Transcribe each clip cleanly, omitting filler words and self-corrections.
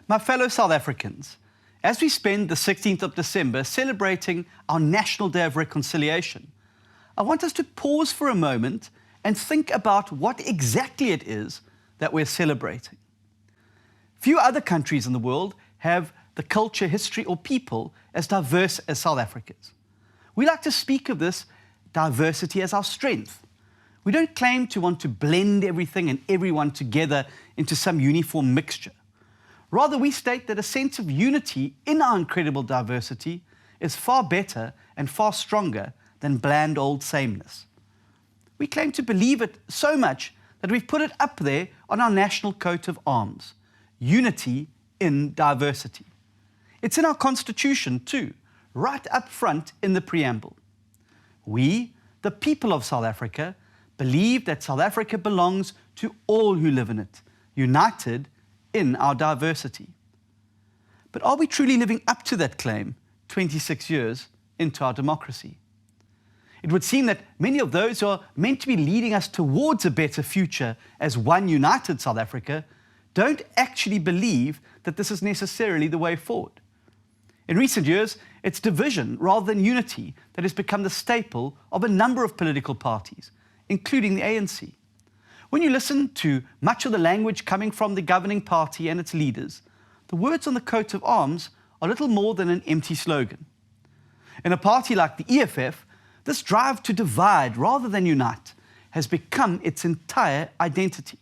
My fellow South Africans, as we spend the 16th of December celebrating our National Day of Reconciliation, I want us to pause for a moment and think about what exactly it is that we're celebrating. Few other countries in the world have the culture, history, or people as diverse as South Africa's. We like to speak of this diversity as our strength. We don't claim to want to blend everything and everyone together into some uniform mixture. Rather, we state that a sense of unity in our incredible diversity is far better and far stronger than bland old sameness. We claim to believe it so much that we've put it up there on our national coat of arms: unity in diversity. It's in our constitution too, right up front in the preamble. We, the people of South Africa, believe that South Africa belongs to all who live in it, united in our diversity. But are we truly living up to that claim 26 years into our democracy? It would seem that many of those who are meant to be leading us towards a better future as one united South Africa don't actually believe that this is necessarily the way forward. In recent years, it's division rather than unity that has become the staple of a number of political parties, including the ANC. When you listen to much of the language coming from the governing party and its leaders, the words on the coat of arms are little more than an empty slogan. In a party like the EFF, this drive to divide rather than unite has become its entire identity.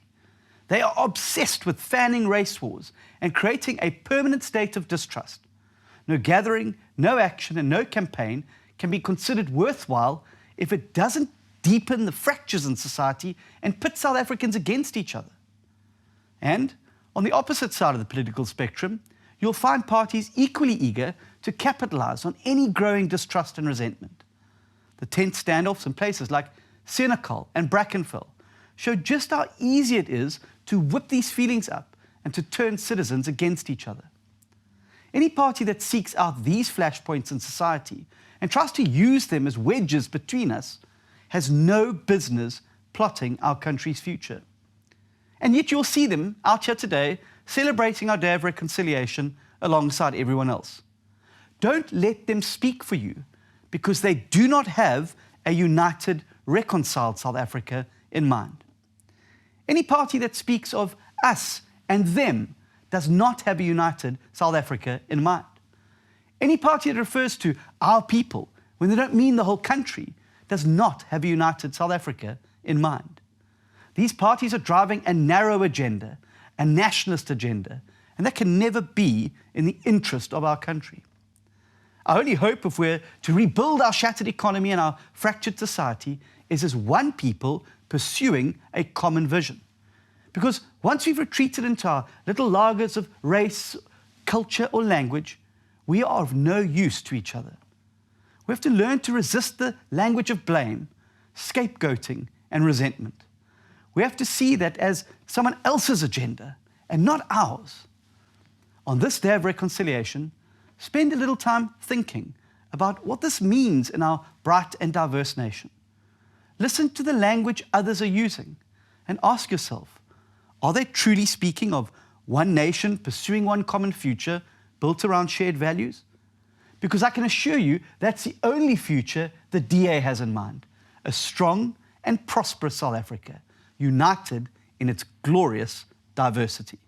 They are obsessed with fanning race wars and creating a permanent state of distrust. No gathering, no action, and no campaign can be considered worthwhile if it doesn't deepen the fractures in society and pit South Africans against each other. And on the opposite side of the political spectrum, you'll find parties equally eager to capitalize on any growing distrust and resentment. The tense standoffs in places like Senekal and Brackenfell show just how easy it is to whip these feelings up and to turn citizens against each other. Any party that seeks out these flashpoints in society and tries to use them as wedges between us has no business plotting our country's future. And yet you'll see them out here today celebrating our Day of Reconciliation alongside everyone else. Don't let them speak for you, because they do not have a united, reconciled South Africa in mind. Any party that speaks of us and them does not have a united South Africa in mind. Any party that refers to our people when they don't mean the whole country does not have a united South Africa in mind. These parties are driving a narrow agenda, a nationalist agenda, and that can never be in the interest of our country. Our only hope, if we're to rebuild our shattered economy and our fractured society, is as one people pursuing a common vision. Because once we've retreated into our little lagers of race, culture, or language, we are of no use to each other. We have to learn to resist the language of blame, scapegoating, and resentment. We have to see that as someone else's agenda and not ours. On this Day of Reconciliation, spend a little time thinking about what this means in our bright and diverse nation. Listen to the language others are using and ask yourself, are they truly speaking of one nation pursuing one common future built around shared values? Because I can assure you that's the only future the DA has in mind: a strong and prosperous South Africa, united in its glorious diversity.